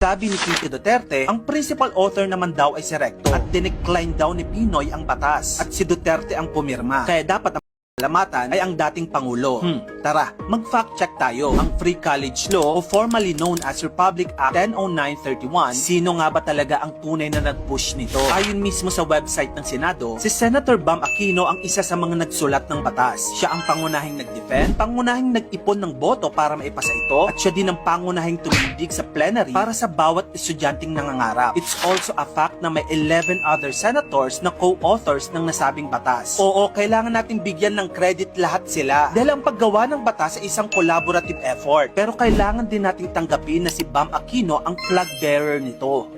Sabi ni Kiki Duterte, ang principal author naman daw ay si Recto at dinecline daw ni Pinoy ang batas at si Duterte ang pumirma. Kaya dapat ang palamatan ay ang dating Pangulo. Tara, mag-fact check tayo. Ang Free College Law o formerly known as Republic Act 1009-31, sino nga ba talaga ang tunay na nag-push nito? Ayon mismo sa website ng Senado, si Senator Bam Aquino ang isa sa mga nagsulat ng batas. Siya ang pangunahing nag-defend, pangunahing nag-ipon ng boto para maipasa ito, at siya din ang pangunahing tumindig sa plenary para sa bawat estudyanteng nangangarap. It's also a fact na may 11 other senators na co-authors ng nasabing batas. Oo, kailangan nating bigyan ng credit lahat sila dahil ang paggawa ng batas ay isang collaborative effort, pero kailangan din nating tanggapin na si Bam Aquino ang flag bearer nito.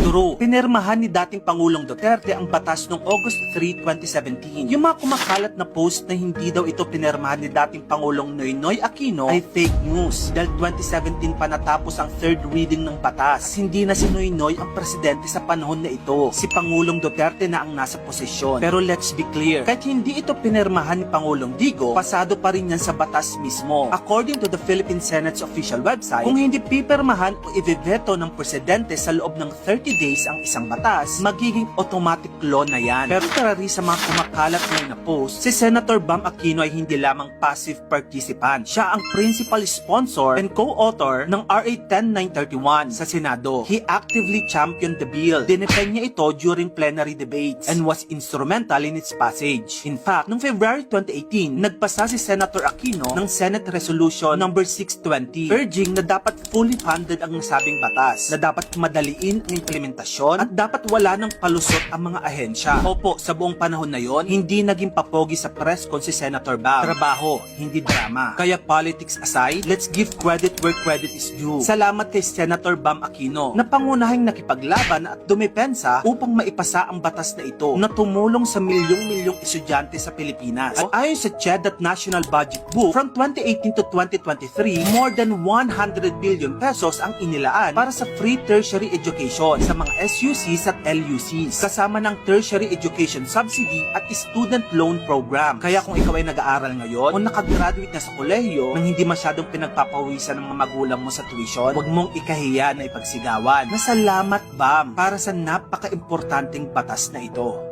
True, pinirmahan ni dating Pangulong Duterte ang batas noong August 3, 2017. Yung mga kumakalat na post na hindi daw ito pinirmahan ni dating Pangulong Noynoy Aquino ay fake news dahil 2017 pa natapos ang third reading ng batas. Hindi na si Noynoy ang presidente sa panahon na ito. Si Pangulong Duterte na ang nasa posisyon. Pero let's be clear, kahit hindi ito pinirmahan ni Pangulong Digo, pasado pa rin yan sa batas mismo. According to the Philippine Senate's official website, kung hindi pipirmahan o i-veto ng presidente sa loob ng 30 days ang isang batas, magiging automatic law na yan. Pero karari sa mga kumakalat ngayon na post, si Senator Bam Aquino ay hindi lamang passive participant. Siya ang principal sponsor and co-author ng RA 10931 sa Senado. He actively championed the bill. Dinefend niya ito during plenary debates and was instrumental in its passage. In fact, noong February 2018, nagpasa si Senator Aquino ng Senate Resolution number 620 urging na dapat fully funded ang nasabing batas, na dapat madaliin ang implementasyon at dapat wala ng palusot ang mga ahensya. Opo, sa buong panahon na yon, hindi naging papogi sa press con si Senator Bam. Trabaho, hindi drama. Kaya politics aside, let's give credit where credit is due. Salamat kay Senator Bam Aquino na pangunahing nakipaglaban at dumepensa upang maipasa ang batas na ito na tumulong sa milyong-milyong estudyante sa Pilipinas. At ayon sa CHED at National Budget Book, from 2018 to 2023, more than 100 billion pesos ang inilaan para sa free tertiary education sa mga SUCs at LUCs, kasama ng tertiary education subsidy at student loan program. Kaya kung ikaw ay nag-aaral ngayon o nakagraduate na sa kolehiyo nang hindi masyadong pinagpapawisan ng mga magulang mo sa tuition, huwag mong ikahiya na ipagsigawan na salamat Bam para sa napaka-importanting batas na ito.